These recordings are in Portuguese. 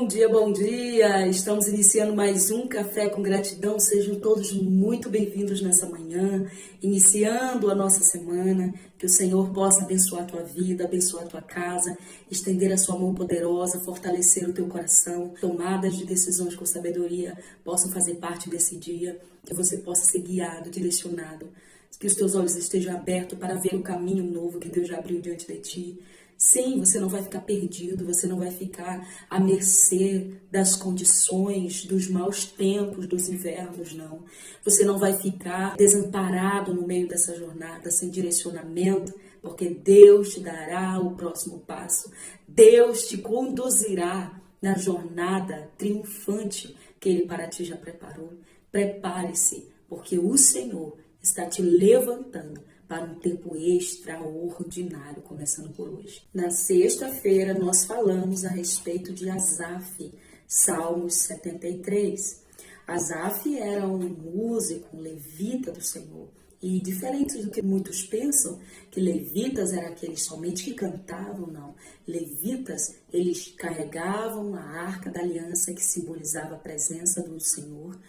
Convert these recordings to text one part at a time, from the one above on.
Bom dia, bom dia! Estamos iniciando mais um Café com Gratidão. Sejam todos muito bem-vindos nessa manhã, iniciando a nossa semana. Que o Senhor possa abençoar a tua vida, abençoar a tua casa, estender a sua mão poderosa, fortalecer o teu coração. Tomadas de decisões com sabedoria possam fazer parte desse dia, que você possa ser guiado, direcionado. Que os teus olhos estejam abertos para ver o caminho novo que Deus já abriu diante de ti. Sim, você não vai ficar perdido, você não vai ficar à mercê das condições, dos maus tempos, dos invernos, não. Você não vai ficar desamparado no meio dessa jornada, sem direcionamento, porque Deus te dará o próximo passo. Deus te conduzirá na jornada triunfante que Ele para ti já preparou. Prepare-se, porque o Senhor está te levantando para um tempo extraordinário, começando por hoje. Na sexta-feira, nós falamos a respeito de Asaf, Salmos 73. Asaf era um músico, um levita do Senhor. E diferente do que muitos pensam, que levitas eram aqueles somente que cantavam, não. Levitas, eles carregavam a arca da aliança que simbolizava a presença do Senhor.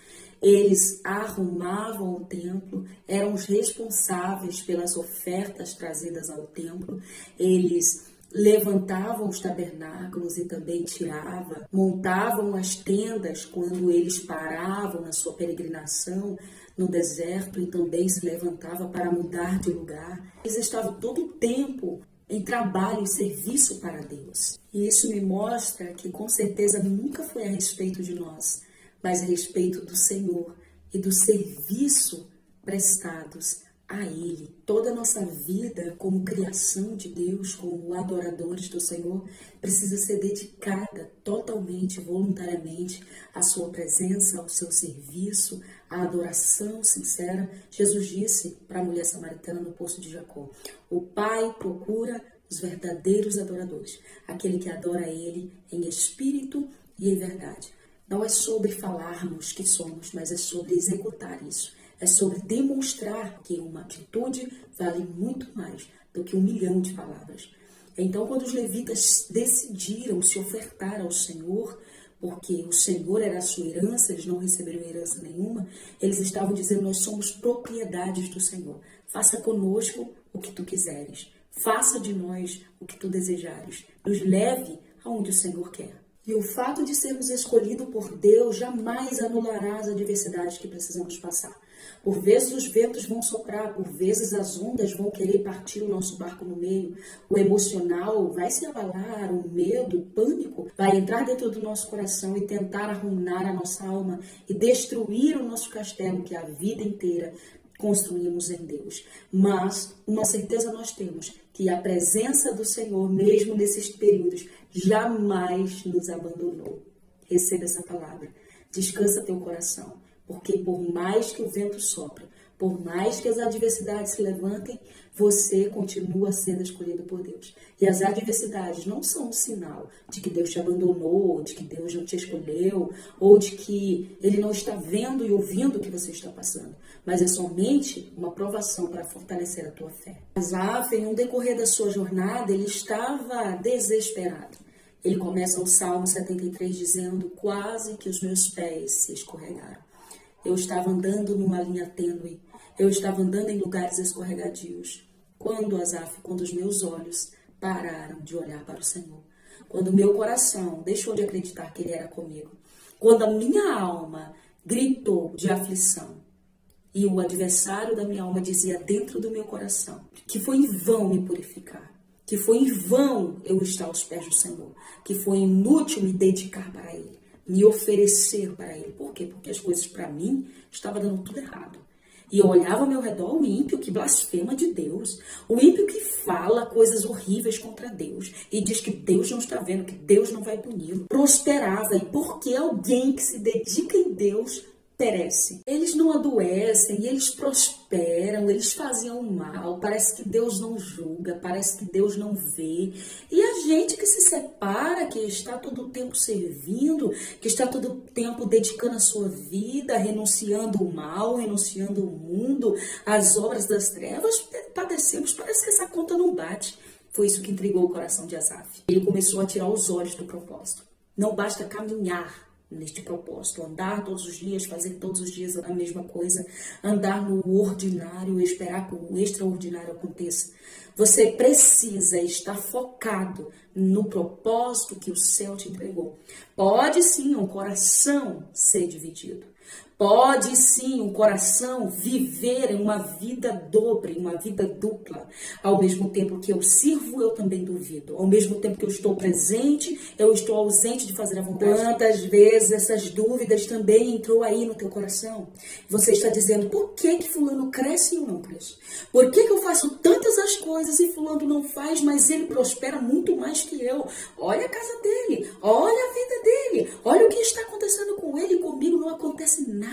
Eles arrumavam o templo, eram os responsáveis pelas ofertas trazidas ao templo. Eles levantavam os tabernáculos e também tiravam, montavam as tendas quando eles paravam na sua peregrinação no deserto e também se levantavam para mudar de lugar. Eles estavam todo o tempo em trabalho e serviço para Deus. E isso me mostra que com certeza nunca foi a respeito de nós, mas a respeito do Senhor e do serviço prestados a Ele. Toda a nossa vida como criação de Deus, como adoradores do Senhor, precisa ser dedicada totalmente, voluntariamente à sua presença, ao seu serviço, à adoração sincera. Jesus disse para a mulher samaritana no poço de Jacó: o Pai procura os verdadeiros adoradores, aquele que adora Ele em espírito e em verdade. Não é sobre falarmos que somos, mas é sobre executar isso. É sobre demonstrar que uma atitude vale muito mais do que 1 milhão de palavras. Então, quando os levitas decidiram se ofertar ao Senhor, porque o Senhor era a sua herança, eles não receberam herança nenhuma, eles estavam dizendo: nós somos propriedades do Senhor. Faça conosco o que tu quiseres. Faça de nós o que tu desejares. Nos leve aonde o Senhor quer. E o fato de sermos escolhidos por Deus jamais anulará as adversidades que precisamos passar. Por vezes os ventos vão soprar, por vezes as ondas vão querer partir o nosso barco no meio. O emocional vai se abalar, o medo, o pânico vai entrar dentro do nosso coração e tentar arruinar a nossa alma e destruir o nosso castelo que a vida inteira construímos em Deus. Mas uma certeza nós temos, que a presença do Senhor, mesmo nesses períodos, jamais nos abandonou. Receba essa palavra. Descansa teu coração, porque por mais que o vento sopre, por mais que as adversidades se levantem, você continua sendo escolhido por Deus. E as adversidades não são um sinal de que Deus te abandonou, de que Deus não te escolheu, ou de que Ele não está vendo e ouvindo o que você está passando. Mas é somente uma provação para fortalecer a tua fé. Asaf, no decorrer da sua jornada, ele estava desesperado. Ele começa o Salmo 73 dizendo: quase que os meus pés se escorregaram. Eu estava andando numa linha tênue. Eu estava andando em lugares escorregadios. Quando os meus olhos pararam de olhar para o Senhor. Quando o meu coração deixou de acreditar que Ele era comigo. Quando a minha alma gritou de aflição. E o adversário da minha alma dizia dentro do meu coração que foi em vão me purificar. Que foi em vão eu estar aos pés do Senhor. Que foi inútil me dedicar para Ele. Me oferecer para Ele. Por quê? Porque as coisas para mim estavam dando tudo errado. E eu olhava ao meu redor o ímpio que blasfema de Deus. O ímpio que fala coisas horríveis contra Deus. E diz que Deus não está vendo, que Deus não vai puni-lo. Prosperava. E porque alguém que se dedica em Deus perece. Eles não adoecem, eles prosperam, eles faziam mal, parece que Deus não julga, parece que Deus não vê. E a gente que se separa, que está todo o tempo servindo, que está todo o tempo dedicando a sua vida, renunciando o mal, renunciando o mundo, as obras das trevas, padecemos, parece que essa conta não bate. Foi isso que intrigou o coração de Asaf. Ele começou a tirar os olhos do propósito. Não basta caminhar neste propósito, andar todos os dias, fazer todos os dias a mesma coisa, andar no ordinário e esperar que o extraordinário aconteça. Você precisa estar focado no propósito que o céu te entregou. Pode sim um coração ser dividido. Pode sim um coração viver em uma vida dobre, uma vida dupla. Ao mesmo tempo que eu sirvo, eu também duvido. Ao mesmo tempo que eu estou presente, eu estou ausente de fazer a vontade. Quantas vezes essas dúvidas também entrou aí no teu coração? Você está dizendo, por que fulano cresce e eu não cresço? Por que eu faço tantas as coisas e fulano não faz, mas ele prospera muito mais que eu? Olha a casa dele, olha a vida dele, olha o que está acontecendo com ele e comigo não acontece nada.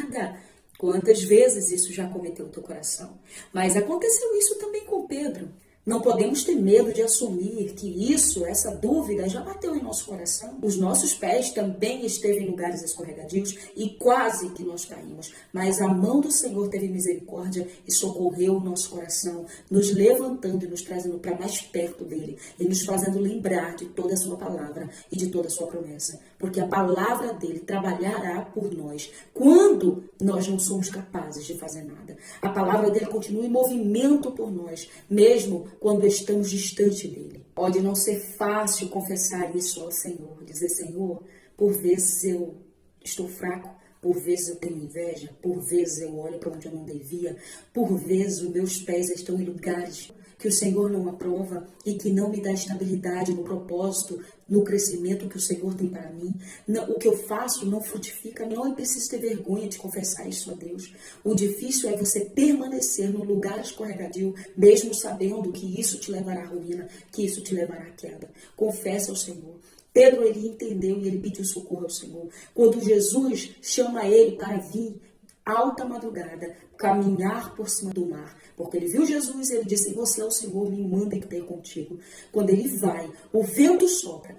Quantas vezes isso já cometeu o teu coração? Mas aconteceu isso também com Pedro. Não podemos ter medo de assumir que essa dúvida já bateu em nosso coração. Os nossos pés também esteve em lugares escorregadios e quase que nós caímos. Mas a mão do Senhor teve misericórdia e socorreu o nosso coração, nos levantando e nos trazendo para mais perto dele e nos fazendo lembrar de toda a sua palavra e de toda a sua promessa. Porque a palavra dele trabalhará por nós quando nós não somos capazes de fazer nada. A palavra dele continua em movimento por nós, mesmo quando estamos distante dele. Pode não ser fácil confessar isso ao Senhor, dizer, Senhor, por vezes eu estou fraco, por vezes eu tenho inveja, por vezes eu olho para onde eu não devia, por vezes os meus pés estão em lugares que o Senhor não aprova e que não me dá estabilidade no propósito, no crescimento que o Senhor tem para mim. Não, o que eu faço não frutifica, não é preciso ter vergonha de confessar isso a Deus. O difícil é você permanecer no lugar escorregadio, mesmo sabendo que isso te levará à ruína, que isso te levará à queda. Confessa ao Senhor. Pedro, ele entendeu e ele pediu socorro ao Senhor. Quando Jesus chama ele para vir, alta madrugada, caminhar por cima do mar, porque ele viu Jesus e ele disse, você é o Senhor, me manda que tenha contigo. Quando ele vai, o vento sopra,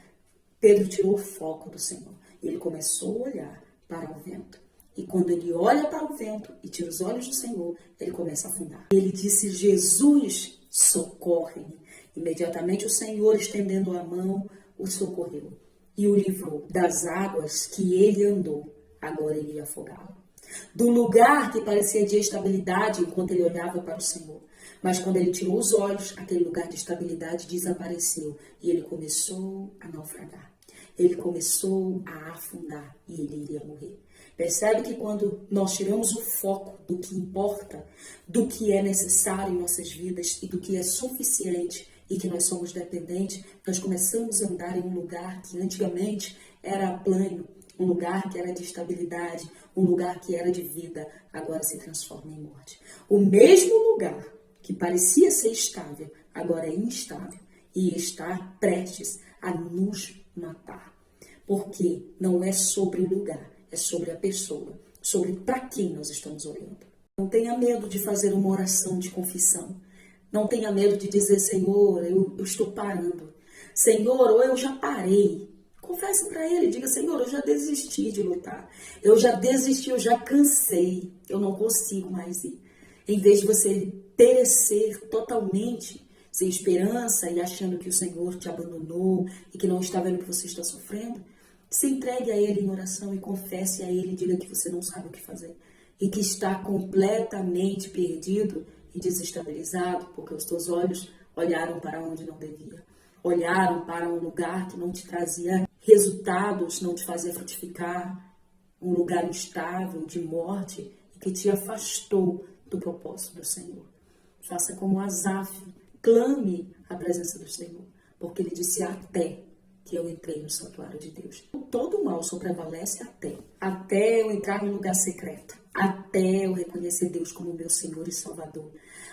Pedro tirou o foco do Senhor, e ele começou a olhar para o vento, e quando ele olha para o vento e tira os olhos do Senhor, ele começa a afundar. Ele disse, Jesus, socorre-me. Imediatamente o Senhor, estendendo a mão, o socorreu, e o livrou das águas que ele andou, agora ele ia afogá-lo. Do lugar que parecia de estabilidade enquanto ele olhava para o Senhor. Mas quando ele tirou os olhos, aquele lugar de estabilidade desapareceu e ele começou a naufragar. Ele começou a afundar e ele iria morrer. Percebe que quando nós tiramos o foco do que importa, do que é necessário em nossas vidas e do que é suficiente e que nós somos dependentes, nós começamos a andar em um lugar que antigamente era plano, um lugar que era de estabilidade, um lugar que era de vida, agora se transforma em morte. O mesmo lugar que parecia ser estável, agora é instável e está prestes a nos matar. Porque não é sobre o lugar, é sobre a pessoa, sobre para quem nós estamos olhando. Não tenha medo de fazer uma oração de confissão. Não tenha medo de dizer, Senhor, eu estou parando. Senhor, ou eu já parei. Confesse para ele, diga, Senhor, eu já desisti de lutar. Eu já desisti, eu já cansei. Eu não consigo mais ir. Em vez de você perecer totalmente, sem esperança e achando que o Senhor te abandonou e que não está vendo que você está sofrendo, se entregue a ele em oração e confesse a ele, diga que você não sabe o que fazer. E que está completamente perdido e desestabilizado, porque os teus olhos olharam para onde não devia. Olharam para um lugar que não te trazia resultados, não te fazia frutificar, um lugar instável, de morte, e que te afastou do propósito do Senhor. Faça como Asaf, clame a presença do Senhor, porque ele disse até que eu entrei no santuário de Deus. Todo o mal só prevalece até eu entrar no lugar secreto, até eu reconhecer Deus como meu Senhor e Salvador,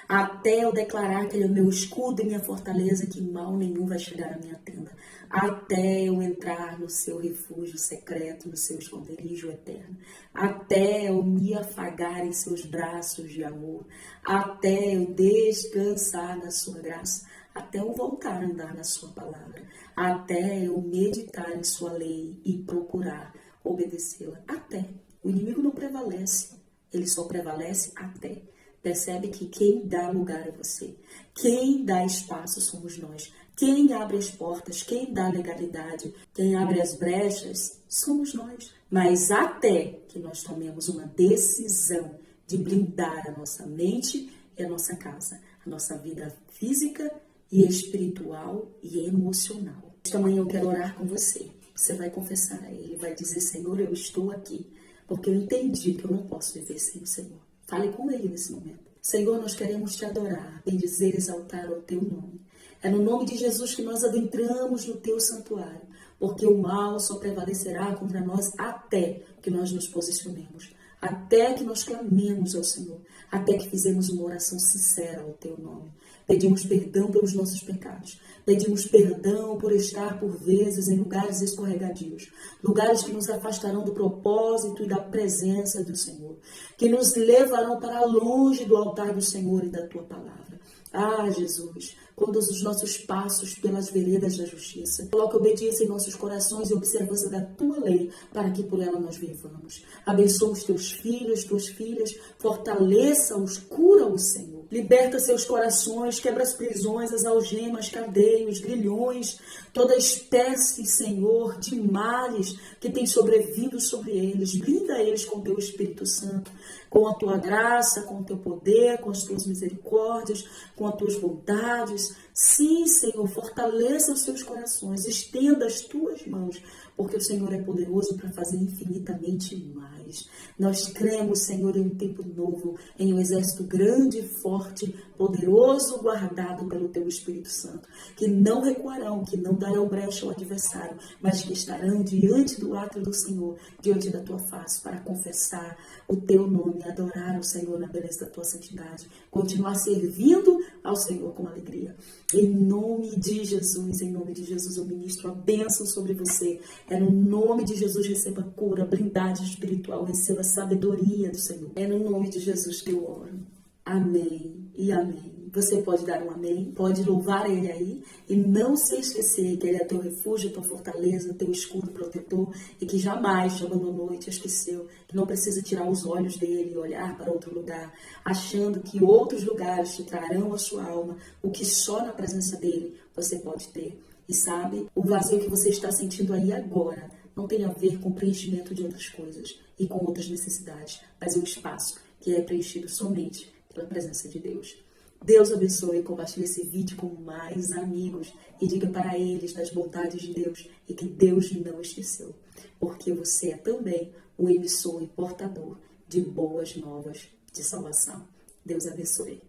até eu declarar que Ele é o meu escudo e minha fortaleza, que mal nenhum vai chegar à minha tenda, até eu entrar no seu refúgio secreto, no seu esconderijo eterno, até eu me afagar em seus braços de amor, até eu descansar na sua graça, até eu voltar a andar na sua palavra, até eu meditar em sua lei e procurar obedecê-la, até. O inimigo não prevalece, ele só prevalece até. Percebe que quem dá lugar é você. Quem dá espaço somos nós. Quem abre as portas, quem dá legalidade, quem abre as brechas, somos nós. Mas até que nós tomemos uma decisão de blindar a nossa mente e a nossa casa, a nossa vida física e espiritual e emocional. Esta manhã eu quero orar com você. Você vai confessar a Ele, vai dizer: Senhor, eu estou aqui, porque eu entendi que eu não posso viver sem o Senhor. Fale com Ele nesse momento. Senhor, nós queremos te adorar, bendizer, exaltar o teu nome. É no nome de Jesus que nós adentramos no teu santuário, porque o mal só prevalecerá contra nós até que nós nos posicionemos, até que nós clamemos ao Senhor, até que fizemos uma oração sincera ao teu nome. Pedimos perdão pelos nossos pecados. Pedimos perdão por estar, por vezes, em lugares escorregadios, lugares que nos afastarão do propósito e da presença do Senhor, que nos levarão para longe do altar do Senhor e da tua palavra. Ah, Jesus, conduz os nossos passos pelas veredas da justiça. Coloca obediência em nossos corações e observância da tua lei, para que por ela nós vivamos. Abençoa os teus filhos, tuas filhas, fortaleça-os, cura-os, Senhor. Liberta seus corações, quebra as prisões, as algemas, cadeios, grilhões, toda espécie, Senhor, de males que tem sobrevindo sobre eles. Blinda eles com o teu Espírito Santo, com a tua graça, com o teu poder, com as tuas misericórdias, com as tuas bondades. Sim, Senhor, fortaleça os seus corações, estenda as tuas mãos, porque o Senhor é poderoso para fazer infinitamente mais. Nós cremos, Senhor, em um tempo novo, em um exército grande, forte, poderoso, guardado pelo teu Espírito Santo, que não recuarão, que não darão brecha ao adversário, mas que estarão diante do ato do Senhor, diante da tua face, para confessar o teu nome, adorar ao Senhor na beleza da tua santidade, continuar servindo ao Senhor com alegria. Em nome de Jesus, eu ministro a bênção sobre você. É no nome de Jesus, receba cura, blindagem espiritual, receba a sabedoria do Senhor. É no nome de Jesus que eu oro. Amém e amém. Você pode dar um amém, pode louvar Ele aí e não se esquecer que Ele é teu refúgio, tua fortaleza, teu escudo protetor e que jamais te abandonou e te esqueceu, que não precisa tirar os olhos dele e olhar para outro lugar, achando que outros lugares te trarão a sua alma, o que só na presença dele você pode ter. E sabe, o vazio que você está sentindo aí agora não tem a ver com o preenchimento de outras coisas e com outras necessidades, mas é um espaço que é preenchido somente pela presença de Deus. Deus abençoe e compartilhe esse vídeo com mais amigos e diga para eles das bondades de Deus e que Deus não esqueceu, porque você é também o emissor e portador de boas novas de salvação. Deus abençoe.